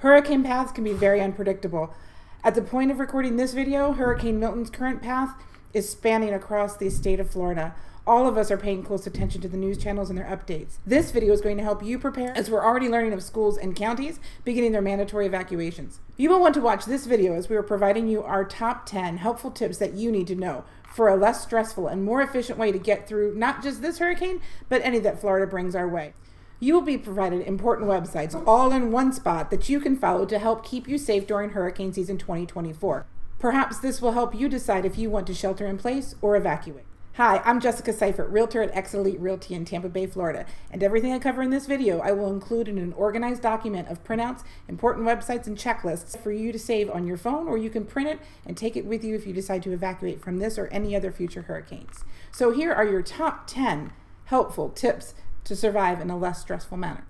Hurricane paths can be very unpredictable. At the point of recording this video, Hurricane Milton's current path is spanning across the state of Florida. All of us are paying close attention to the news channels and their updates. This video is going to help you prepare, as we're already learning of schools and counties beginning their mandatory evacuations. You will want to watch this video as we are providing you our top 10 helpful tips that you need to know for a less stressful and more efficient way to get through not just this hurricane, but any that Florida brings our way. You will be provided important websites all in one spot that you can follow to help keep you safe during hurricane season 2024. Perhaps this will help you decide if you want to shelter in place or evacuate. Hi, I'm Socci-Seifert, Realtor at Estate Realty in Tampa Bay, Florida, and everything I cover in this video I will include in an organized document of printouts, important websites, and checklists for you to save on your phone, or you can print it and take it with you if you decide to evacuate from this or any other future hurricanes. So here are your top 10 helpful tips to survive in a less stressful manner.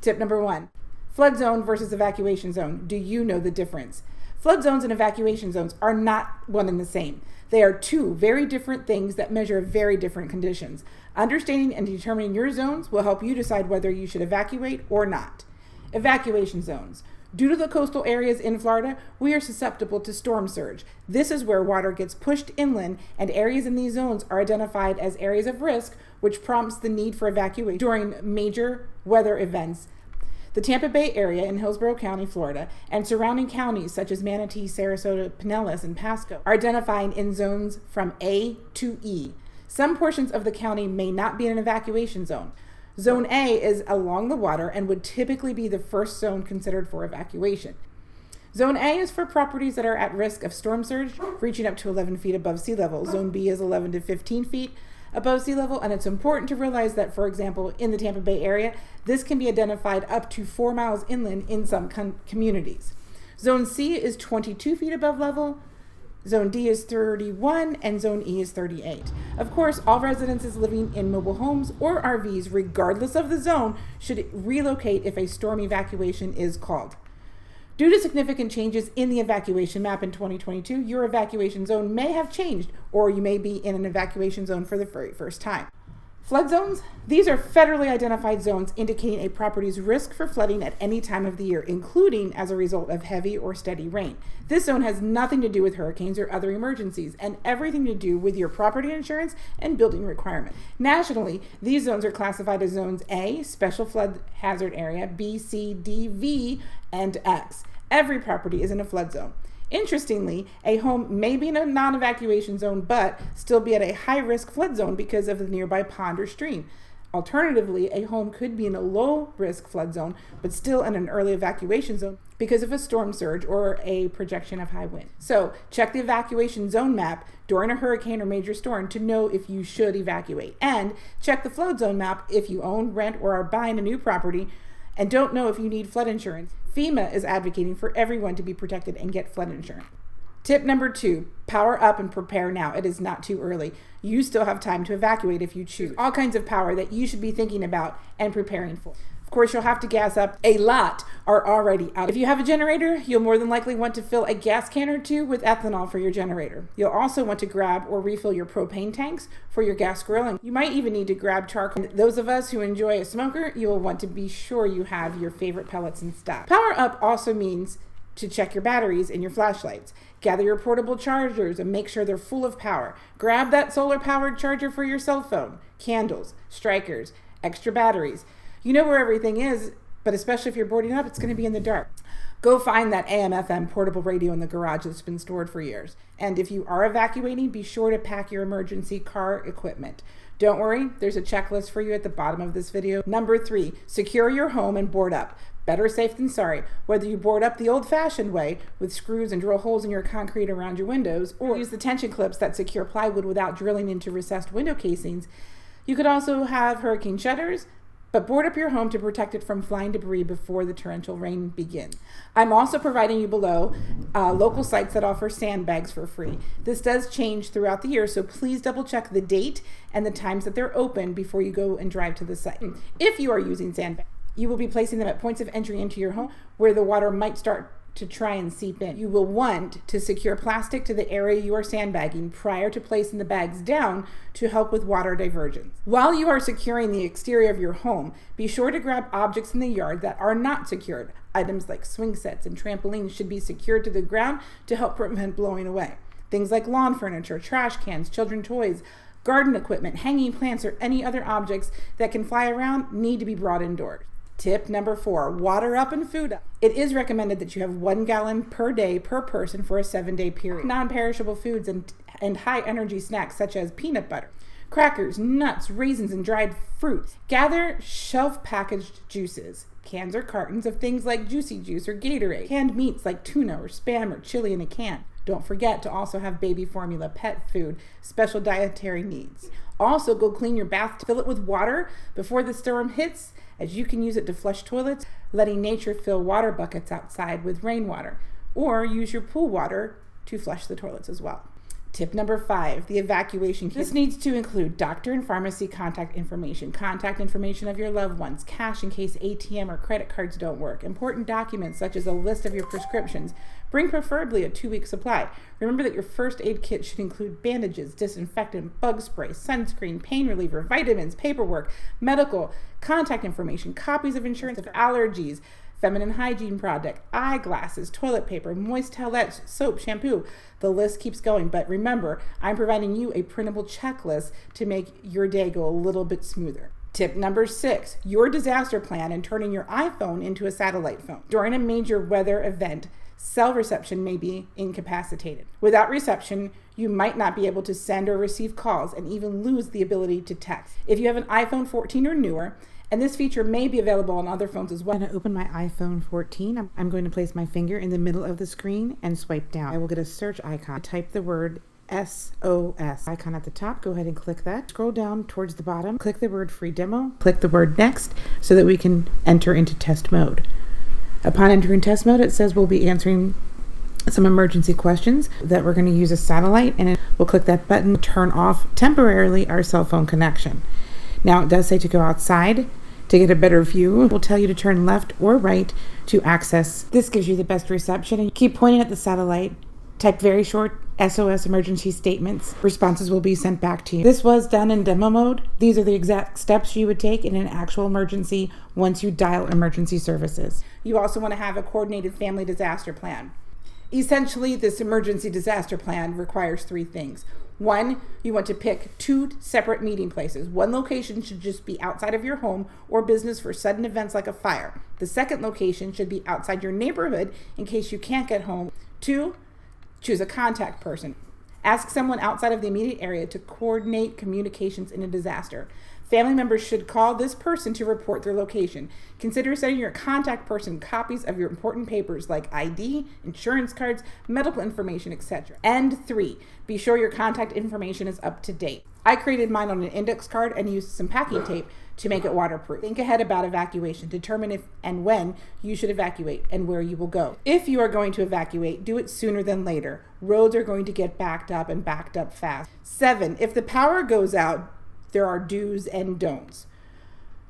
Tip number 1, flood zone versus evacuation zone. Do you know the difference? Flood zones and evacuation zones are not one and the same. They are two very different things that measure very different conditions. Understanding and determining your zones will help you decide whether you should evacuate or not. Evacuation zones. Due to the coastal areas in Florida, we are susceptible to storm surge. This is where water gets pushed inland, and areas in these zones are identified as areas of risk, which prompts the need for evacuation during major weather events. The Tampa Bay Area in Hillsborough County, Florida, and surrounding counties such as Manatee, Sarasota, Pinellas, and Pasco are identified in zones from A to E. Some portions of the county may not be in an evacuation zone. Zone A is along the water and would typically be the first zone considered for evacuation. Zone A is for properties that are at risk of storm surge, reaching up to 11 feet above sea level. Zone B is 11 to 15 feet above sea level, and it's important to realize that, for example, in the Tampa Bay area, this can be identified up to 4 miles inland in some communities. Zone C is 22 feet above level, Zone D is 31, and Zone E is 38. Of course, all residents living in mobile homes or RVs, regardless of the zone, should relocate if a storm evacuation is called. Due to significant changes in the evacuation map in 2022, your evacuation zone may have changed, or you may be in an evacuation zone for the very first time. Flood zones. These are federally identified zones indicating a property's risk for flooding at any time of the year, including as a result of heavy or steady rain. This zone has nothing to do with hurricanes or other emergencies, and everything to do with your property insurance and building requirements. Nationally, these zones are classified as Zones A, Special Flood Hazard Area, B, C, D, V, and X. Every property is in a flood zone. Interestingly, a home may be in a non-evacuation zone, but still be at a high-risk flood zone because of the nearby pond or stream. Alternatively, a home could be in a low-risk flood zone, but still in an early evacuation zone because of a storm surge or a projection of high wind. So, check the evacuation zone map during a hurricane or major storm to know if you should evacuate. And check the flood zone map if you own, rent, or are buying a new property and don't know if you need flood insurance. FEMA is advocating for everyone to be protected and get flood insurance. Tip number 2, power up and prepare now. It is not too early. You still have time to evacuate if you choose. All kinds of power that you should be thinking about and preparing for. Of course, you'll have to gas up. A lot are already out. If you have a generator, you'll more than likely want to fill a gas can or two with ethanol for your generator. You'll also want to grab or refill your propane tanks for your gas grill, and you might even need to grab charcoal. And those of us who enjoy a smoker, you will want to be sure you have your favorite pellets in stock. Power up also means to check your batteries and your flashlights. Gather your portable chargers and make sure they're full of power. Grab that solar-powered charger for your cell phone, candles, strikers, extra batteries. You know where everything is, but especially if you're boarding up, it's going to be in the dark. Go find that AM/FM portable radio in the garage that's been stored for years. And if you are evacuating, be sure to pack your emergency car equipment. Don't worry, there's a checklist for you at the bottom of this video. Number 3, secure your home and board up. Better safe than sorry. Whether you board up the old-fashioned way with screws and drill holes in your concrete around your windows, or use the tension clips that secure plywood without drilling into recessed window casings, you could also have hurricane shutters, but board up your home to protect it from flying debris before the torrential rain begins. I'm also providing you below local sites that offer sandbags for free. This does change throughout the year, so please double check the date and the times that they're open before you go and drive to the site. If you are using sandbags, you will be placing them at points of entry into your home where the water might start to try and seep in. You will want to secure plastic to the area you are sandbagging prior to placing the bags down to help with water divergence. While you are securing the exterior of your home, be sure to grab objects in the yard that are not secured. Items like swing sets and trampolines should be secured to the ground to help prevent blowing away. Things like lawn furniture, trash cans, children's toys, garden equipment, hanging plants, or any other objects that can fly around need to be brought indoors. Tip number 4, water up and food up. It is recommended that you have 1 gallon per day per person for a 7-day period. Non-perishable foods and high energy snacks such as peanut butter, crackers, nuts, raisins, and dried fruits. Gather shelf-packaged juices, cans or cartons of things like Juicy Juice or Gatorade, canned meats like tuna or Spam or chili in a can. Don't forget to also have baby formula, pet food, special dietary needs. Also, go clean your bath, fill it with water before the storm hits, as you can use it to flush toilets, letting nature fill water buckets outside with rainwater, or use your pool water to flush the toilets as well. Tip number 5, the evacuation kit. This needs to include doctor and pharmacy contact information of your loved ones, cash in case ATM or credit cards don't work, important documents such as a list of your prescriptions. Bring preferably a 2-week supply. Remember that your first aid kit should include bandages, disinfectant, bug spray, sunscreen, pain reliever, vitamins, paperwork, medical, contact information, copies of insurance, of allergies, feminine hygiene product, eyeglasses, toilet paper, moist towelettes, soap, shampoo. The list keeps going, but remember, I'm providing you a printable checklist to make your day go a little bit smoother. Tip number 6, your disaster plan and turning your iPhone into a satellite phone. During a major weather event, cell reception may be incapacitated. Without reception, you might not be able to send or receive calls and even lose the ability to text. If you have an iPhone 14 or newer, and this feature may be available on other phones as well. I'm going to open my iPhone 14. I'm going to place my finger in the middle of the screen and swipe down. I will get a search icon. Type the word SOS icon at the top. Go ahead and click that. Scroll down towards the bottom. Click the word free demo. Click the word next so that we can enter into test mode. Upon entering test mode, it says we'll be answering some emergency questions that we're going to use a satellite, and we'll click that button to turn off temporarily our cell phone connection. Now it does say to go outside to get a better view. We'll tell you to turn left or right to access. This gives you the best reception, and keep pointing at the satellite. Type very short SOS emergency statements. Responses will be sent back to you. This was done in demo mode. These are the exact steps you would take in an actual emergency once you dial emergency services. You also want to have a coordinated family disaster plan. Essentially, this emergency disaster plan requires 3 things. 1, you want to pick 2 separate meeting places. One location should just be outside of your home or business for sudden events like a fire. The second location should be outside your neighborhood in case you can't get home. 2, choose a contact person. Ask someone outside of the immediate area to coordinate communications in a disaster. Family members should call this person to report their location. Consider sending your contact person copies of your important papers like ID, insurance cards, medical information, etc. And 3, be sure your contact information is up to date. I created mine on an index card and used some packing tape to make it waterproof. Think ahead about evacuation. Determine if and when you should evacuate and where you will go. If you are going to evacuate, do it sooner than later. Roads are going to get backed up and backed up fast. 7, if the power goes out, there are do's and don'ts.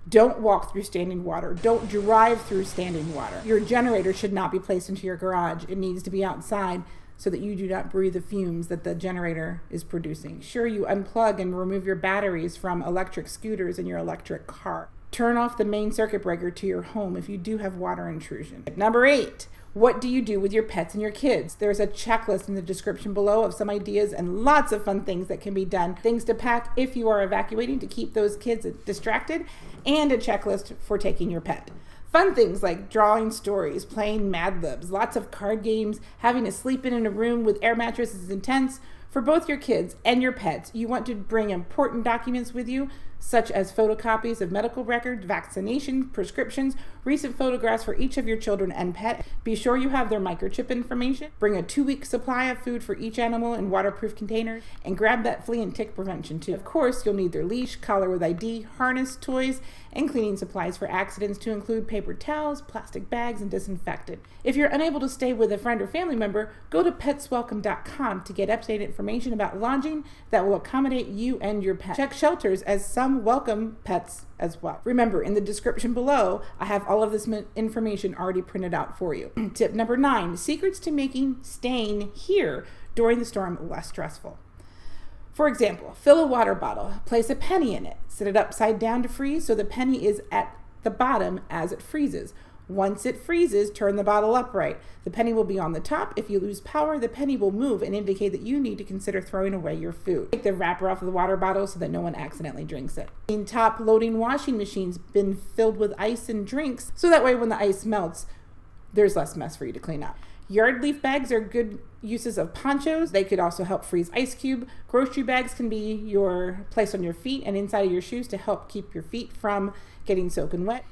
Don't walk through standing water. Don't drive through standing water. Your generator should not be placed into your garage. It needs to be outside so that you do not breathe the fumes that the generator is producing. Sure, you unplug and remove your batteries from electric scooters in your electric car. Turn off the main circuit breaker to your home if you do have water intrusion. Number 8, what do you do with your pets and your kids? There's a checklist in the description below of some ideas and lots of fun things that can be done. Things to pack if you are evacuating to keep those kids distracted, and a checklist for taking your pet. Fun things like drawing stories, playing Mad Libs, lots of card games, having to sleep in a room with air mattresses is intense. For both your kids and your pets, you want to bring important documents with you, such as photocopies of medical records, vaccination, prescriptions, recent photographs for each of your children and pet. Be sure you have their microchip information. Bring a 2-week supply of food for each animal in waterproof containers, and grab that flea and tick prevention too. Of course, you'll need their leash, collar with ID, harness, toys, and cleaning supplies for accidents to include paper towels, plastic bags, and disinfectant. If you're unable to stay with a friend or family member, go to petswelcome.com to get up-to-date information about lodging that will accommodate you and your pet. Check shelters, as some some welcome pets as well. Remember, in the description below, I have all of this information already printed out for you. Tip number 9, secrets to making staying here during the storm less stressful. For example, fill a water bottle, place a penny in it, set it upside down to freeze so the penny is at the bottom as it freezes. Once it freezes, turn the bottle upright. The penny will be on the top. If you lose power, the penny will move and indicate that you need to consider throwing away your food. Take the wrapper off of the water bottle so that no one accidentally drinks it. In top loading washing machines been filled with ice and drinks, so that way when the ice melts, there's less mess for you to clean up. Yard leaf bags are good uses of ponchos. They could also help freeze ice cube. Grocery bags can be your place on your feet and inside of your shoes to help keep your feet from getting soaking wet.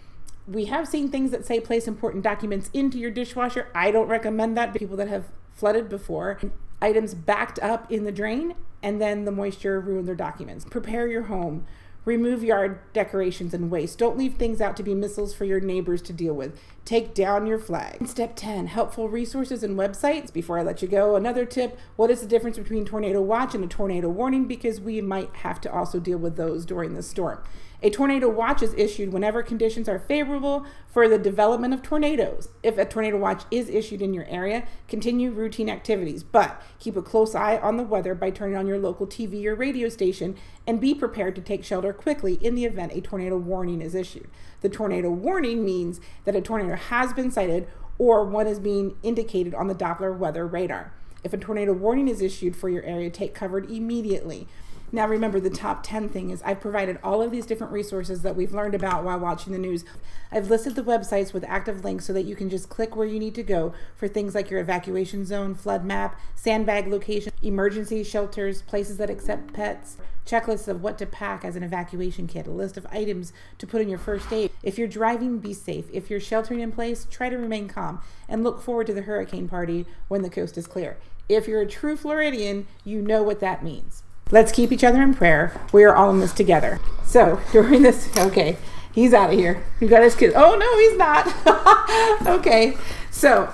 We have seen things that say place important documents into your dishwasher. I don't recommend that. People that have flooded before, items backed up in the drain, and then the moisture ruined their documents. Prepare your home. Remove yard decorations and waste. Don't leave things out to be missiles for your neighbors to deal with. Take down your flag. Step 10, helpful resources and websites. Before I let you go, another tip, what is the difference between tornado watch and a tornado warning? Because we might have to also deal with those during the storm. A tornado watch is issued whenever conditions are favorable for the development of tornadoes. If a tornado watch is issued in your area, continue routine activities, but keep a close eye on the weather by turning on your local TV or radio station and be prepared to take shelter quickly in the event a tornado warning is issued. The tornado warning means that a tornado has been sighted or one is being indicated on the Doppler weather radar. If a tornado warning is issued for your area, take cover immediately. Now remember, the top 10 thing is I've provided all of these different resources that we've learned about while watching the news. I've listed the websites with active links so that you can just click where you need to go for things like your evacuation zone, flood map, sandbag location, emergency shelters, places that accept pets, checklists of what to pack as an evacuation kit, a list of items to put in your first aid. If you're driving, be safe. If you're sheltering in place, try to remain calm and look forward to the hurricane party when the coast is clear. If you're a true Floridian, you know what that means. Let's keep each other in prayer. We are all in this together. So during this, okay, he's out of here. You got his kids. Oh, no, he's not. Okay, so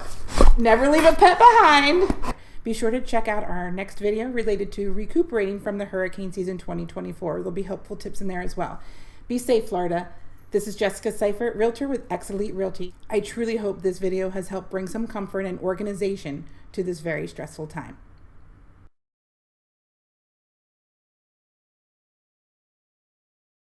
never leave a pet behind. Be sure to check out our next video related to recuperating from the hurricane season 2024. There'll be helpful tips in there as well. Be safe, Florida. This is Jessica Seifert, Realtor with Elite Realty. I truly hope this video has helped bring some comfort and organization to this very stressful time.